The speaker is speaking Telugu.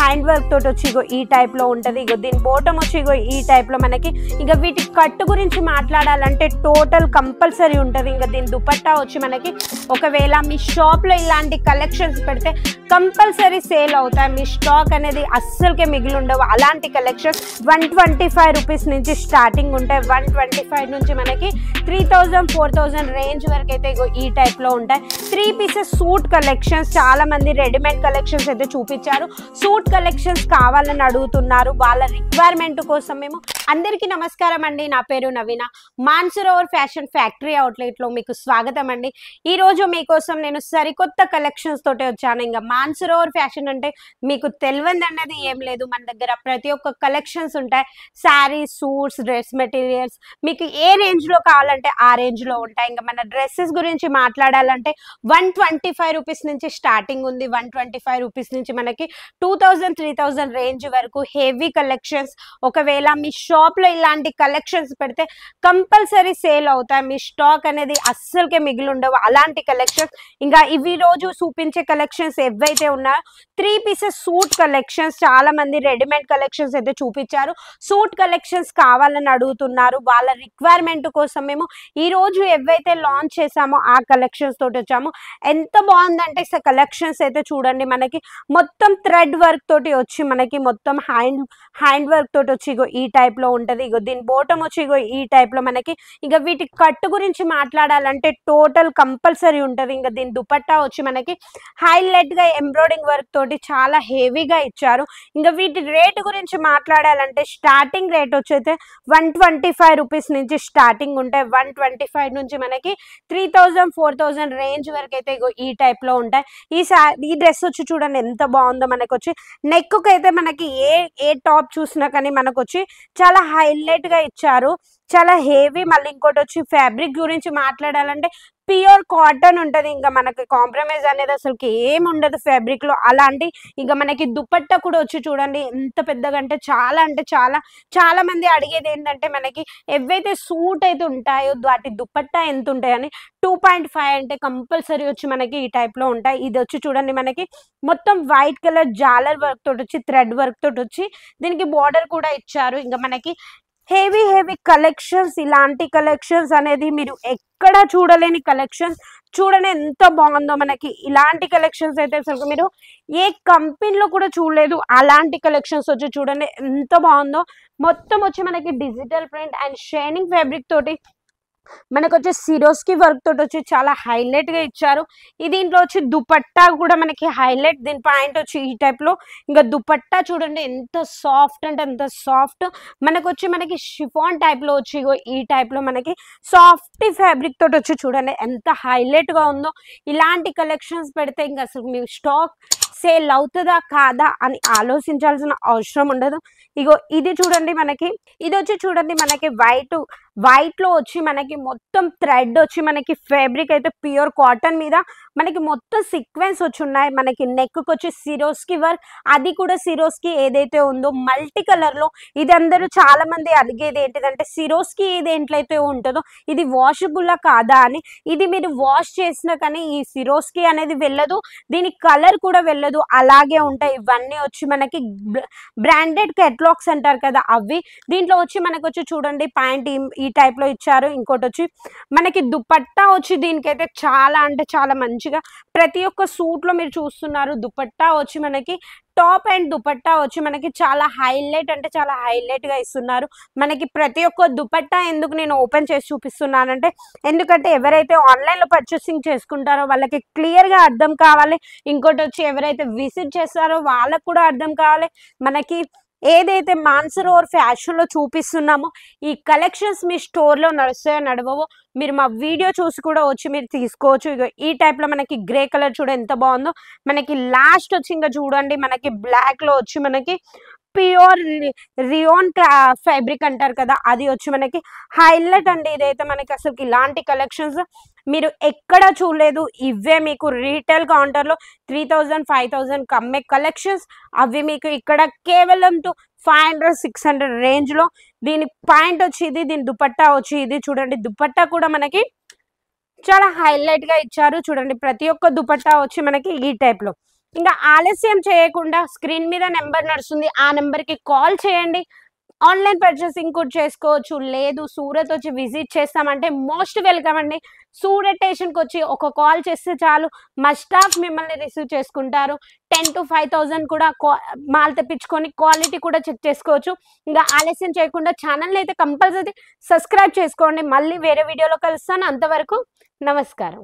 హ్యాండ్ వర్క్ తోటి వచ్చి ఇగో ఈ టైప్ లో ఉంటది. ఇగో దీని బోటం వచ్చి ఇగో ఈ టైప్ లో మనకి. ఇంకా వీటి కట్టు గురించి మాట్లాడాలంటే టోటల్ కంపల్సరీ ఉంటది. ఇంకా దీని దుపట్టా వచ్చి మనకి ఒకవేళ మీ షాప్ లో ఇలాంటి కలెక్షన్స్ పెడితే కంపల్సరీ సేల్ అవుతాయి. మీ స్టాక్ అనేది అస్సలకే మిగిలి ఉండవు. అలాంటి కలెక్షన్స్ 125 రూపీస్ నుంచి స్టార్టింగ్ ఉంటాయి. 125 నుంచి మనకి 3000 4000 రేంజ్ వరకు అయితే ఇగో ఈ టైప్ లో ఉంటాయి. 3 పీసెస్ సూట్ కలెక్షన్స్. చాలా మంది రెడీమేడ్ కలెక్షన్స్ అయితే చూపించారు, సూట్ కలెక్షన్స్ కావాలని అడుగుతున్నారు. వాళ్ళ రిక్వైర్మెంట్ కోసం మేము. అందరికీ నమస్కారం అండి, నా పేరు నవీన. మాన్సరోవర్ ఫ్యాషన్ ఫ్యాక్టరీ అవుట్లెట్ లో మీకు స్వాగతం అండి. ఈ రోజు మీకోసం నేను సరికొత్త కలెక్షన్స్ తోటి వచ్చాను. ఇంకా మాన్సరోవర్ ఫ్యాషన్ అంటే మీకు తెలియదు అనేది ఏం లేదు. మన దగ్గర ప్రతి ఒక్క కలెక్షన్స్ ఉంటాయి. శారీస్, సూట్స్, డ్రెస్ మెటీరియల్స్ మీకు ఏ రేంజ్ లో కావాలంటే ఆ రేంజ్ లో ఉంటాయి. ఇంకా మన డ్రెస్సెస్ గురించి మాట్లాడాలంటే 125 రూపీస్ నుంచి స్టార్టింగ్ ఉంది. 125 రూపీస్ నుంచి మనకి 2000 3000 రేంజ్ వరకు హెవీ కలెక్షన్స్. ఒకవేళ మీ షాప్ లో ఇలాంటి కలెక్షన్స్ పెడితే కంపల్సరీ సేల్ అవుతాయి. మీ స్టాక్ అనేది అస్సలకే మిగిలి ఉండవు. అలాంటి కలెక్షన్స్. ఇంకా ఇవి రోజు చూపించే కలెక్షన్స్ ఏవైతే ఉన్నాయో 3 పీసెస్ సూట్ కలెక్షన్స్. చాలా మంది రెడీమేడ్ కలెక్షన్స్ అయితే చూపించారు, సూట్ కలెక్షన్స్ కావాలని అడుగుతున్నారు. వాళ్ళ రిక్వైర్మెంట్ కోసం మేము ఈ రోజు ఏవైతే లాంచ్ చేసామో ఆ కలెక్షన్స్ తోటి వచ్చాము. ఎంత బాగుందంటే కలెక్షన్స్ అయితే చూడండి. మనకి మొత్తం థ్రెడ్ వర్క్ తోటి వచ్చి మనకి మొత్తం హ్యాండ్ వర్క్ తోటి వచ్చి ఇగో ఈ టైప్ లో ఉంటది. ఇగో దీని బోటం వచ్చి ఇగో ఈ టైప్ లో మనకి. ఇక వీటి కట్టు గురించి మాట్లాడాలంటే టోటల్ కంపల్సరీ ఉంటది. ఇంకా దీని దుపట్టా వచ్చి మనకి హైలైట్ గా ఎంబ్రాయిడింగ్ వర్క్ తోటి చాలా హెవీగా ఇచ్చారు. ఇంకా వీటి రేట్ గురించి మాట్లాడాలంటే స్టార్టింగ్ రేట్ వచ్చైతే 125 రూపీస్ నుంచి స్టార్టింగ్ ఉంటాయి. 125 నుంచి మనకి 3000 4000 రేంజ్ వరకు అయితే ఇగో ఈ టైప్ లో ఉంటాయి. ఈ డ్రెస్ వచ్చి చూడండి ఎంత బాగుందో. మనకు వచ్చి నెక్ కు అయితే మనకి ఏ టాప్ చూసినా కానీ మనకు వచ్చి చాలా హైలైట్ గా ఇచ్చారు, చాలా హెవీ. మళ్ళీ ఇంకోటి వచ్చి ఫ్యాబ్రిక్ గురించి మాట్లాడాలంటే ప్యూర్ కాటన్ ఉంటది. ఇంకా మనకి కాంప్రమైజ్ అనేది అసలుకి ఏం ఉండదు ఫ్యాబ్రిక్ లో. అలాంటి ఇంకా మనకి దుపట్టా కూడా వచ్చి చూడండి ఎంత పెద్దగా అంటే చాలా మంది అడిగేది ఏంటంటే మనకి ఏవైతే సూట్ అయితే ఉంటాయో వాటి దుపట్టా ఎంత ఉంటాయని. 2.5 అంటే కంపల్సరీ వచ్చి మనకి ఈ టైప్ లో ఉంటాయి. ఇది వచ్చి చూడండి మనకి మొత్తం వైట్ కలర్ జాలర్ వర్క్ తోటి వచ్చి థ్రెడ్ వర్క్ తోటి వచ్చి దీనికి బార్డర్ కూడా ఇచ్చారు. ఇంకా మనకి హెవీ కలెక్షన్స్. ఇలాంటి కలెక్షన్స్ అనేది మీరు ఎక్కడ చూడలేని కలెక్షన్స్. చూడండి ఎంత బాగుందో. మనకి ఇలాంటి కలెక్షన్స్ అయితే అసలు మీరు ఏ కంపెనీలో కూడా చూడలేదు. అలాంటి కలెక్షన్స్ వచ్చి చూడండి ఎంత బాగుందో. మొత్తం వచ్చి మనకి digital print and shining fabric తోటి మనకు వచ్చి సిరోస్కి వర్క్ తోటి వచ్చి చాలా హైలైట్ గా ఇచ్చారు. దీంట్లో వచ్చి దుపట్టా కూడా మనకి హైలైట్. దీని పాయింట్ వచ్చి ఈ టైప్ లో. ఇంకా దుపట్టా చూడండి ఎంత సాఫ్ట్ అంటే ఎంత సాఫ్ట్. మనకి షిఫాన్ టైప్ లో వచ్చి ఈ టైప్ లో మనకి సాఫ్ట్ ఫ్యాబ్రిక్ తోటి వచ్చి చూడండి ఎంత హైలైట్ గా ఉందో. ఇలాంటి కలెక్షన్స్ పెడితే ఇంకా అసలు మీ స్టాక్ సేల్ అవుతుందా కాదా అని ఆలోచించాల్సిన అవసరం ఉండదు. ఇగో ఇది చూడండి మనకి. ఇది వచ్చి చూడండి మనకి వైట్ లో వచ్చి మనకి మొత్తం థ్రెడ్ వచ్చి మనకి ఫ్యాబ్రిక్ అయితే ప్యూర్ కాటన్ మీద మనకి మొత్తం సీక్వెన్స్ వచ్చి ఉన్నాయి. మనకి నెక్ కు వచ్చి సిరోస్కి వర్క్, అది కూడా సిరోస్కి ఏదైతే ఉందో మల్టీ కలర్ లో. ఇది అందరూ చాలా మంది అడిగేది ఏంటిదంటే సిరోస్కి ఏదేంట్లయితే ఉంటుందో ఇది వాషబుల్లా కాదా అని. ఇది మీరు వాష్ చేసినా కానీ ఈ సిరోస్కి అనేది వెళ్ళదు, దీని కలర్ కూడా వెళ్ళదు, అలాగే ఉంటాయి. ఇవన్నీ వచ్చి మనకి బ్రాండెడ్ కేటలాగ్స్ అంటారు కదా అవి. దీంట్లో వచ్చి మనకు వచ్చి చూడండి ప్యాంట్ ఈ టైప్ లో ఇచ్చారు. ఇంకోటి వచ్చి మనకి దుపట్టా వచ్చి దీనికైతే చాలా అంటే చాలా మంచిగా ప్రతి ఒక్క సూట్ లో మీరు చూస్తున్నారు. దుపట్టా వచ్చి మనకి టాప్ అండ్ దుపట్టా వచ్చి మనకి చాలా హైలైట్ అంటే చాలా హైలైట్ గా ఇస్తున్నారు. మనకి ప్రతి ఒక్క దుపట్టా ఎందుకు నేను ఓపెన్ చేసి చూపిస్తున్నానంటే ఎందుకంటే ఎవరైతే ఆన్లైన్ లో పర్చేసింగ్ చేసుకుంటారో వాళ్ళకి క్లియర్ గా అర్థం కావాలి. ఇంకోటి వచ్చి ఎవరైతే విజిట్ చేస్తారో వాళ్ళకు కూడా అర్థం కావాలి. మనకి ఏదైతే మాన్సరోవర్ ఫ్యాషన్ లో చూపిస్తున్నామో ఈ కలెక్షన్స్ మీ స్టోర్ లో నడుస్తాయో నడవవో మీరు మా వీడియో చూసి కూడా వచ్చి మీరు తీసుకోవచ్చు. ఇక ఈ టైప్ లో మనకి గ్రే కలర్ చూడ ఎంత బాగుందో. మనకి లాస్ట్ వచ్చి ఇంకా చూడండి మనకి బ్లాక్ లో వచ్చి మనకి ప్యూర్ రియోన్ ఫ్యాబ్రిక్ అంటారు కదా అది వచ్చి మనకి హైలైట్ అండి. ఇదైతే మనకి అసలు ఇలాంటి కలెక్షన్స్ మీరు ఎక్కడ చూడలేదు. ఇవే మీకు రీటైల్ కౌంటర్ లో 3000 5000 కమ్మే కలెక్షన్స్. అవి మీకు ఇక్కడ కేవలం 500 600 రేంజ్ లో. దీని పాయింట్ వచ్చి ఇది, దీని దుపట్టా వచ్చి ఇది. చూడండి దుపట్టా కూడా మనకి చాలా హైలైట్ గా ఇచ్చారు. చూడండి ప్రతి ఒక్క దుపట్టా వచ్చి మనకి ఈ టైప్ లో ఇంకా ఆలస్యం చేయకుండా స్క్రీన్ మీద నెంబర్ నడుస్తుంది, ఆ నెంబర్కి కాల్ చేయండి. ఆన్లైన్ పర్చేసింగ్ కూడా చేసుకోవచ్చు. లేదు సూరత్ వచ్చి విజిట్ చేస్తామంటే మోస్ట్ వెల్కమ్ అండి. సూరత్ స్టేషన్కి వచ్చి ఒక కాల్ చేస్తే చాలు, మా స్టాఫ్ మిమ్మల్ని రిసీవ్ చేసుకుంటారు. 10 to 5,000 కూడా మాల్ తెప్పించుకొని క్వాలిటీ కూడా చెక్ చేసుకోవచ్చు. ఇంకా ఆలస్యం చేయకుండా ఛానల్ని అయితే కంపల్సరీ సబ్స్క్రైబ్ చేసుకోండి. మళ్ళీ వేరే వీడియోలో కలుస్తాను. అంతవరకు నమస్కారం.